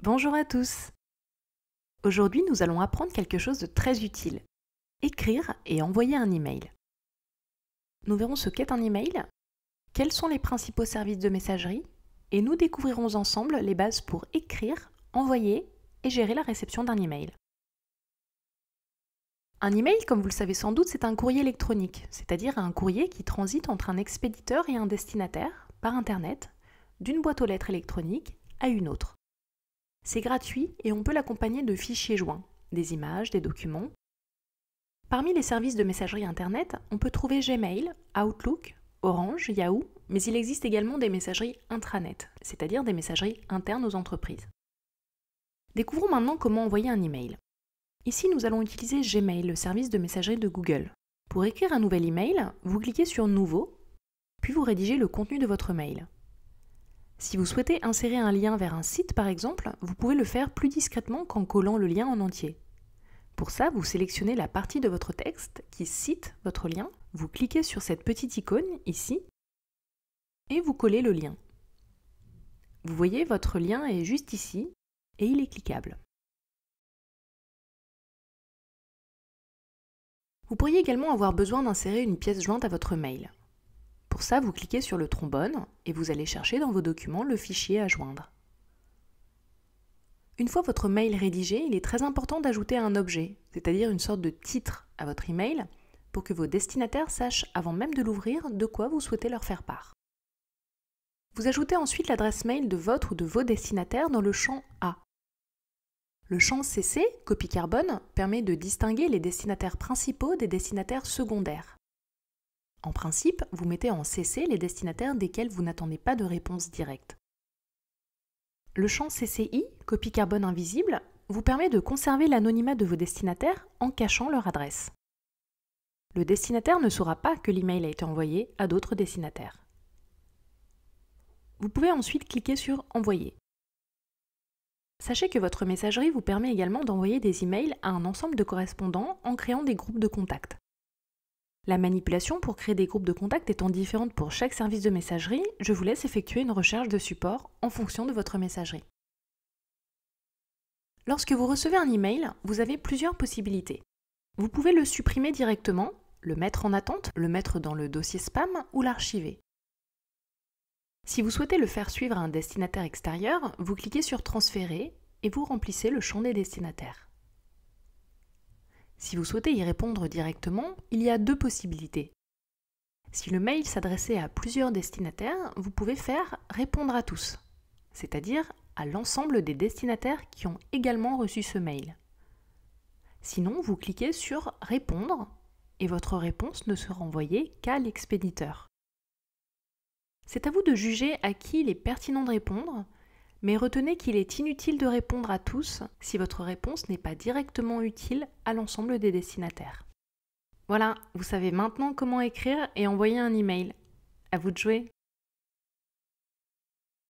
Bonjour à tous! Aujourd'hui, nous allons apprendre quelque chose de très utile. Écrire et envoyer un email. Nous verrons ce qu'est un email, quels sont les principaux services de messagerie, et nous découvrirons ensemble les bases pour écrire, envoyer et gérer la réception d'un email. Un email, comme vous le savez sans doute, c'est un courrier électronique, c'est-à-dire un courrier qui transite entre un expéditeur et un destinataire, par Internet, d'une boîte aux lettres électronique à une autre. C'est gratuit et on peut l'accompagner de fichiers joints, des images, des documents. Parmi les services de messagerie Internet, on peut trouver Gmail, Outlook, Orange, Yahoo, mais il existe également des messageries intranet, c'est-à-dire des messageries internes aux entreprises. Découvrons maintenant comment envoyer un email. Ici, nous allons utiliser Gmail, le service de messagerie de Google. Pour écrire un nouvel email, vous cliquez sur Nouveau, puis vous rédigez le contenu de votre mail. Si vous souhaitez insérer un lien vers un site par exemple, vous pouvez le faire plus discrètement qu'en collant le lien en entier. Pour ça, vous sélectionnez la partie de votre texte qui cite votre lien, vous cliquez sur cette petite icône ici et vous collez le lien. Vous voyez, votre lien est juste ici et il est cliquable. Vous pourriez également avoir besoin d'insérer une pièce jointe à votre mail. Pour ça, vous cliquez sur le trombone et vous allez chercher dans vos documents le fichier à joindre. Une fois votre mail rédigé, il est très important d'ajouter un objet, c'est-à-dire une sorte de titre à votre email, pour que vos destinataires sachent avant même de l'ouvrir de quoi vous souhaitez leur faire part. Vous ajoutez ensuite l'adresse mail de votre ou de vos destinataires dans le champ A. Le champ CC, copie carbone, permet de distinguer les destinataires principaux des destinataires secondaires. En principe, vous mettez en CC les destinataires desquels vous n'attendez pas de réponse directe. Le champ CCI, copie carbone invisible, vous permet de conserver l'anonymat de vos destinataires en cachant leur adresse. Le destinataire ne saura pas que l'email a été envoyé à d'autres destinataires. Vous pouvez ensuite cliquer sur Envoyer. Sachez que votre messagerie vous permet également d'envoyer des emails à un ensemble de correspondants en créant des groupes de contacts. La manipulation pour créer des groupes de contacts étant différente pour chaque service de messagerie, je vous laisse effectuer une recherche de support en fonction de votre messagerie. Lorsque vous recevez un email, vous avez plusieurs possibilités. Vous pouvez le supprimer directement, le mettre en attente, le mettre dans le dossier spam ou l'archiver. Si vous souhaitez le faire suivre à un destinataire extérieur, vous cliquez sur Transférer et vous remplissez le champ des destinataires. Si vous souhaitez y répondre directement, il y a deux possibilités. Si le mail s'adressait à plusieurs destinataires, vous pouvez faire « Répondre à tous », c'est-à-dire à l'ensemble des destinataires qui ont également reçu ce mail. Sinon, vous cliquez sur « Répondre » et votre réponse ne sera envoyée qu'à l'expéditeur. C'est à vous de juger à qui il est pertinent de répondre, mais retenez qu'il est inutile de répondre à tous si votre réponse n'est pas directement utile à l'ensemble des destinataires. Voilà, vous savez maintenant comment écrire et envoyer un email. À vous de jouer!